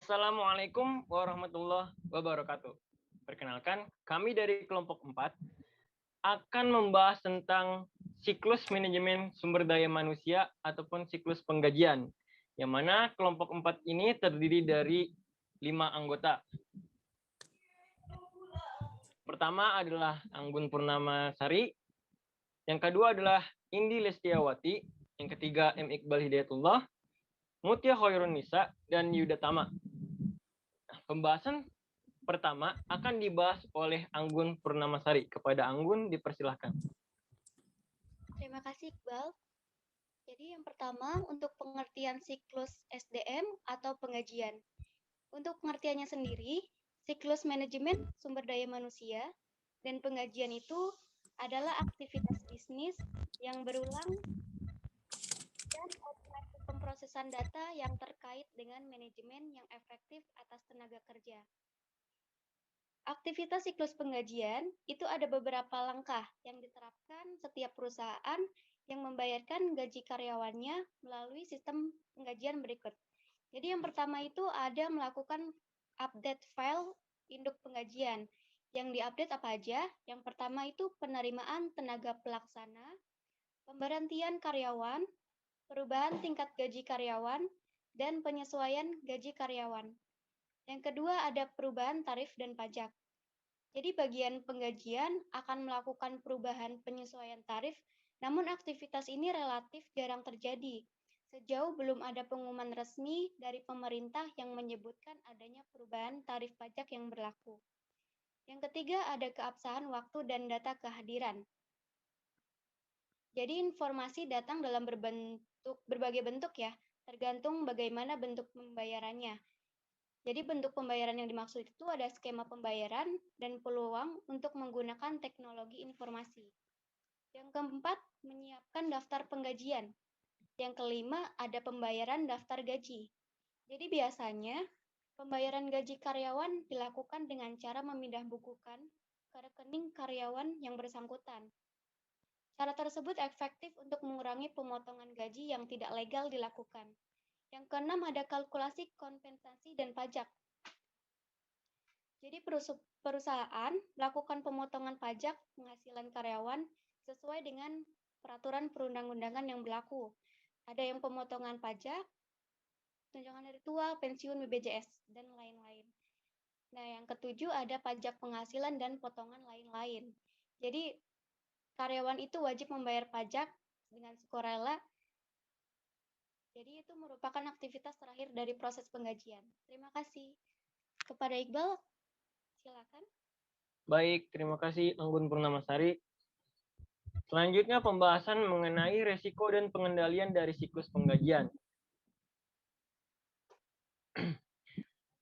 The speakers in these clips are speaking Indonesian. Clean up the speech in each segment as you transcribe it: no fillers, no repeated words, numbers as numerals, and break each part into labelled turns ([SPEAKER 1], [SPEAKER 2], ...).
[SPEAKER 1] Assalamualaikum warahmatullahi wabarakatuh. Perkenalkan, kami dari kelompok 4 akan membahas tentang siklus manajemen sumber daya manusia ataupun siklus penggajian, yang mana kelompok 4 ini terdiri dari 5 anggota. Pertama adalah Anggun Purnamasari, yang kedua adalah Indi Lestiawati, yang ketiga M. Iqbal Hidayatullah, Mutia Khairun Nisa, dan Yuda Tama. Pembahasan pertama akan dibahas oleh Anggun Purnamasari. Kepada Anggun dipersilahkan.
[SPEAKER 2] Terima kasih, Iqbal. Jadi yang pertama untuk pengertian siklus SDM atau penggajian. Untuk pengertiannya sendiri, siklus manajemen sumber daya manusia dan penggajian itu adalah aktivitas bisnis yang berulang dan operasi pemrosesan data yang terkait dengan manajemen yang efektif atas tenaga kerja. Aktivitas siklus penggajian itu ada beberapa langkah yang diterapkan setiap perusahaan yang membayarkan gaji karyawannya melalui sistem penggajian berikut. Jadi yang pertama itu ada melakukan update file induk penggajian. Yang diupdate apa aja? Yang pertama itu penerimaan tenaga pelaksana, pemberhentian karyawan, perubahan tingkat gaji karyawan, dan penyesuaian gaji karyawan. Yang kedua ada perubahan tarif dan pajak. Jadi bagian penggajian akan melakukan perubahan penyesuaian tarif, namun aktivitas ini relatif jarang terjadi, sejauh belum ada pengumuman resmi dari pemerintah yang menyebutkan adanya perubahan tarif pajak yang berlaku. Yang ketiga ada keabsahan waktu dan data kehadiran. Jadi informasi datang dalam berbagai bentuk ya, tergantung bagaimana bentuk pembayarannya. Jadi bentuk pembayaran yang dimaksud itu ada skema pembayaran dan peluang untuk menggunakan teknologi informasi. Yang keempat, menyiapkan daftar penggajian. Yang kelima, ada pembayaran daftar gaji. Jadi biasanya, pembayaran gaji karyawan dilakukan dengan cara memindah bukukan ke rekening karyawan yang bersangkutan. Cara tersebut efektif untuk mengurangi pemotongan gaji yang tidak legal dilakukan. Yang keenam ada kalkulasi kompensasi dan pajak. Jadi perusahaan melakukan pemotongan pajak penghasilan karyawan sesuai dengan peraturan perundang-undangan yang berlaku. Ada yang pemotongan pajak, tunjangan hari tua, pensiun, BPJS, dan lain-lain. Nah, yang ketujuh ada pajak penghasilan dan potongan lain-lain. Jadi karyawan itu wajib membayar pajak dengan sukarela. Jadi itu merupakan aktivitas terakhir dari proses penggajian. Terima kasih. Kepada Iqbal, silakan.
[SPEAKER 1] Baik, terima kasih Anggun Purnamasari. Selanjutnya pembahasan mengenai resiko dan pengendalian dari siklus penggajian.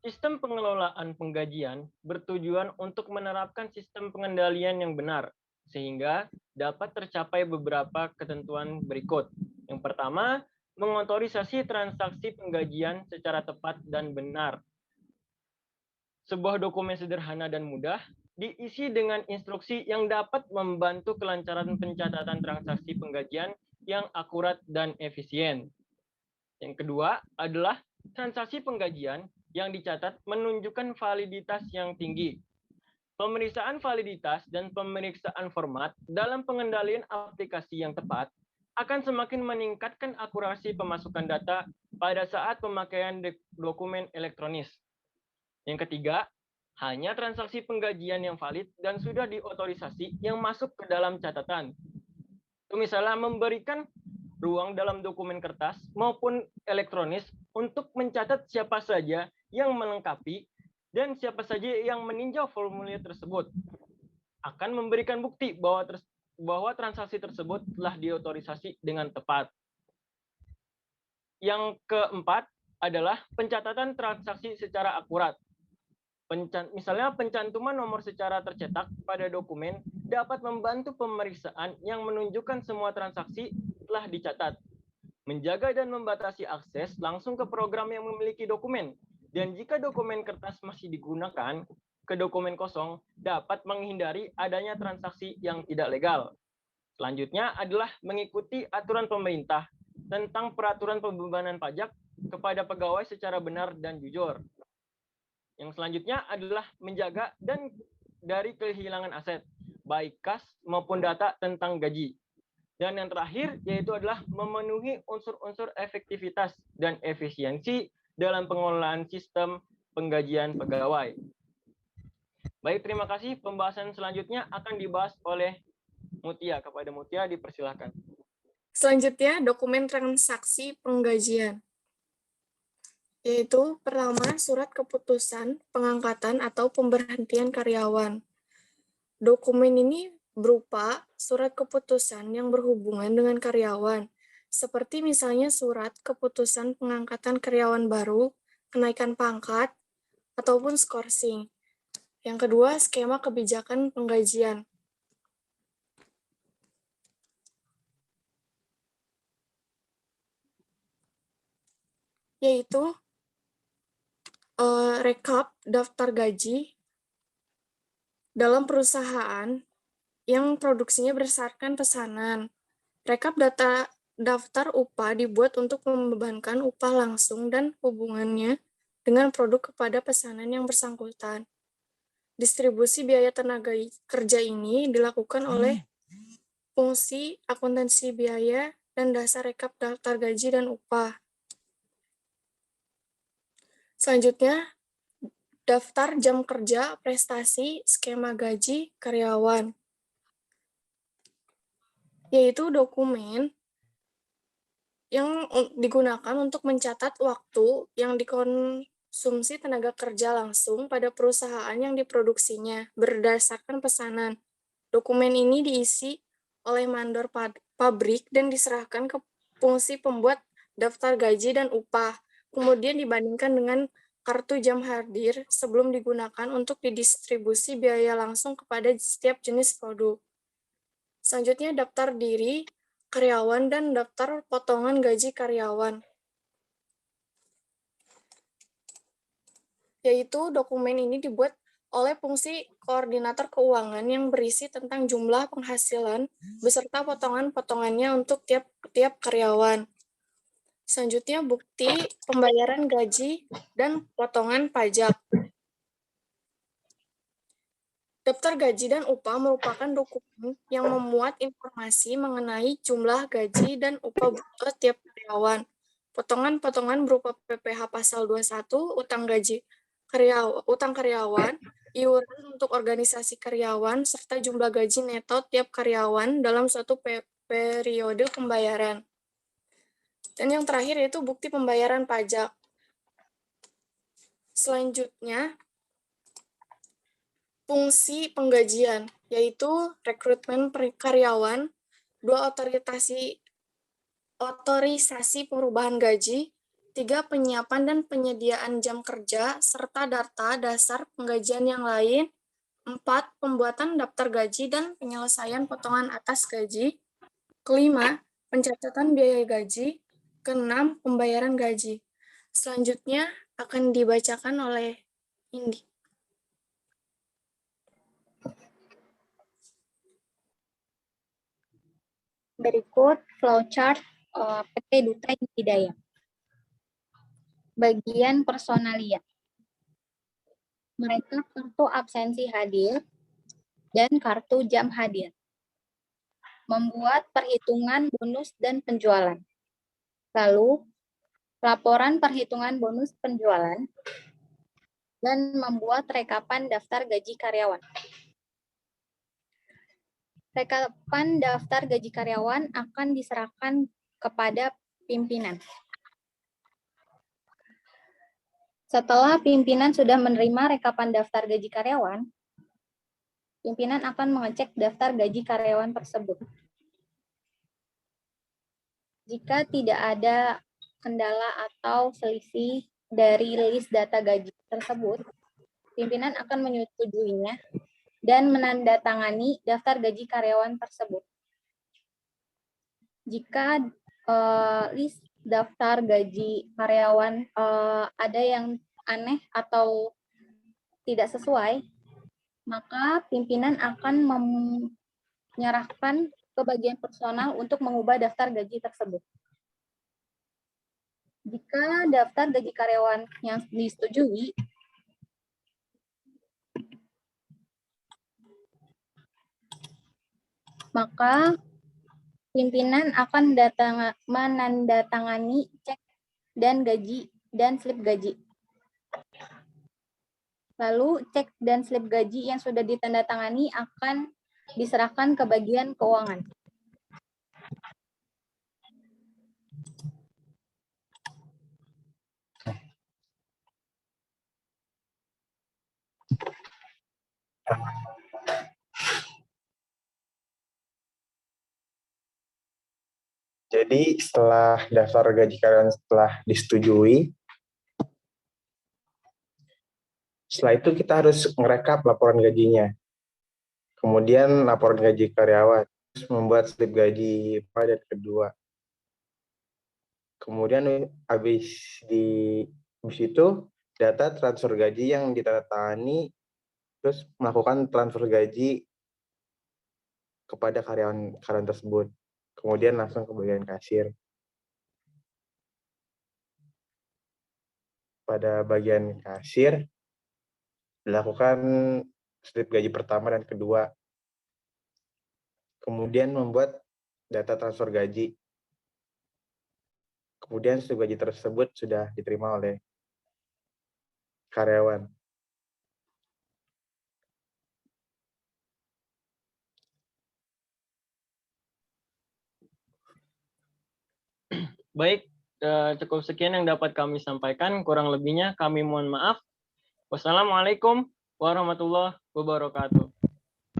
[SPEAKER 1] Sistem pengelolaan penggajian bertujuan untuk menerapkan sistem pengendalian yang benar, sehingga dapat tercapai beberapa ketentuan berikut. Yang pertama, mengotorisasi transaksi penggajian secara tepat dan benar. Sebuah dokumen sederhana dan mudah diisi dengan instruksi yang dapat membantu kelancaran pencatatan transaksi penggajian yang akurat dan efisien. Yang kedua adalah transaksi penggajian yang dicatat menunjukkan validitas yang tinggi. Pemeriksaan validitas dan pemeriksaan format dalam pengendalian aplikasi yang tepat akan semakin meningkatkan akurasi pemasukan data pada saat pemakaian dokumen elektronis. Yang ketiga, hanya transaksi penggajian yang valid dan sudah diotorisasi yang masuk ke dalam catatan. Itu misalnya memberikan ruang dalam dokumen kertas maupun elektronis untuk mencatat siapa saja yang melengkapi dan siapa saja yang meninjau formulir tersebut. Akan memberikan bukti bahwa transaksi tersebut telah diotorisasi dengan tepat. Yang keempat adalah pencatatan transaksi secara akurat. Misalnya pencantuman nomor secara tercetak pada dokumen dapat membantu pemeriksaan yang menunjukkan semua transaksi telah dicatat. Menjaga dan membatasi akses langsung ke program yang memiliki dokumen. Dan jika dokumen kertas masih digunakan ke dokumen kosong, dapat menghindari adanya transaksi yang tidak legal. Selanjutnya adalah mengikuti aturan pemerintah tentang peraturan pembebanan pajak kepada pegawai secara benar dan jujur. Yang selanjutnya adalah menjaga dan dari kehilangan aset, baik kas maupun data tentang gaji. Dan yang terakhir yaitu adalah memenuhi unsur-unsur efektivitas dan efisiensi dalam pengelolaan sistem penggajian pegawai. Baik, terima kasih. Pembahasan selanjutnya akan dibahas oleh Mutia. Kepada Mutia dipersilahkan.
[SPEAKER 3] Selanjutnya, dokumen transaksi penggajian. Yaitu pertama, surat keputusan pengangkatan atau pemberhentian karyawan. Dokumen ini berupa surat keputusan yang berhubungan dengan karyawan, seperti misalnya surat keputusan pengangkatan karyawan baru, kenaikan pangkat, ataupun skorsing. Yang kedua, skema kebijakan penggajian. Yaitu rekap daftar gaji dalam perusahaan yang produksinya berdasarkan pesanan. Rekap daftar upah dibuat untuk membebankan upah langsung dan hubungannya dengan produk kepada pesanan yang bersangkutan. Distribusi biaya tenaga kerja ini dilakukan oleh fungsi akuntansi biaya dan dasar rekap daftar gaji dan upah. Selanjutnya, daftar jam kerja, prestasi, skema gaji, karyawan. Yaitu dokumen yang digunakan untuk mencatat waktu yang dikonsumsi tenaga kerja langsung pada perusahaan yang diproduksinya berdasarkan pesanan. Dokumen ini diisi oleh mandor pabrik dan diserahkan ke fungsi pembuat daftar gaji dan upah, kemudian dibandingkan dengan kartu jam hadir sebelum digunakan untuk didistribusi biaya langsung kepada setiap jenis produk. Selanjutnya, daftar diri karyawan dan daftar potongan gaji karyawan. Yaitu dokumen ini dibuat oleh fungsi koordinator keuangan yang berisi tentang jumlah penghasilan beserta potongan-potongannya untuk tiap karyawan. Selanjutnya, bukti pembayaran gaji dan potongan pajak. Daftar gaji dan upah merupakan dokumen yang memuat informasi mengenai jumlah gaji dan upah bruto tiap karyawan. Potongan-potongan berupa PPh pasal 21, utang karyawan, iuran untuk organisasi karyawan, serta jumlah gaji neto tiap karyawan dalam suatu periode pembayaran. Dan yang terakhir yaitu bukti pembayaran pajak. Selanjutnya, fungsi penggajian, yaitu rekrutmen karyawan, 2 otorisasi perubahan gaji, 3 penyiapan dan penyediaan jam kerja, serta data dasar penggajian yang lain, 4 pembuatan daftar gaji dan penyelesaian potongan atas gaji, kelima, pencatatan biaya gaji, keenam, pembayaran gaji. Selanjutnya akan dibacakan oleh Indi.
[SPEAKER 4] Berikut flowchart PT Duta Hidayah. Bagian personalia. Mereka kartu absensi hadir dan kartu jam hadir. Membuat perhitungan bonus dan penjualan. Lalu, laporan perhitungan bonus penjualan dan membuat rekapan daftar gaji karyawan. Rekapan daftar gaji karyawan akan diserahkan kepada pimpinan. Setelah pimpinan sudah menerima rekapan daftar gaji karyawan, pimpinan akan mengecek daftar gaji karyawan tersebut. Jika tidak ada kendala atau selisih dari list data gaji tersebut, pimpinan akan menyetujuinya dan menandatangani daftar gaji karyawan tersebut. Jika list daftar gaji karyawan ada yang aneh atau tidak sesuai, maka pimpinan akan menyerahkan ke bagian personal untuk mengubah daftar gaji tersebut. Jika daftar gaji karyawan yang disetujui, maka pimpinan akan menandatangani cek dan gaji dan slip gaji. Lalu cek dan slip gaji yang sudah ditandatangani akan diserahkan ke bagian keuangan.
[SPEAKER 5] Jadi setelah daftar gaji karyawan setelah disetujui, setelah itu kita harus merekap laporan gajinya. Kemudian laporan gaji karyawan, terus membuat slip gaji pada kedua. Kemudian habis itu data transfer gaji yang ditandatangani, terus melakukan transfer gaji kepada karyawan tersebut. Kemudian langsung ke bagian kasir. Pada bagian kasir, dilakukan slip gaji pertama dan kedua. Kemudian membuat data transfer gaji. Kemudian slip gaji tersebut sudah diterima oleh karyawan.
[SPEAKER 1] Baik, cukup sekian yang dapat kami sampaikan. Kurang lebihnya kami mohon maaf. Wassalamualaikum warahmatullahi wabarakatuh.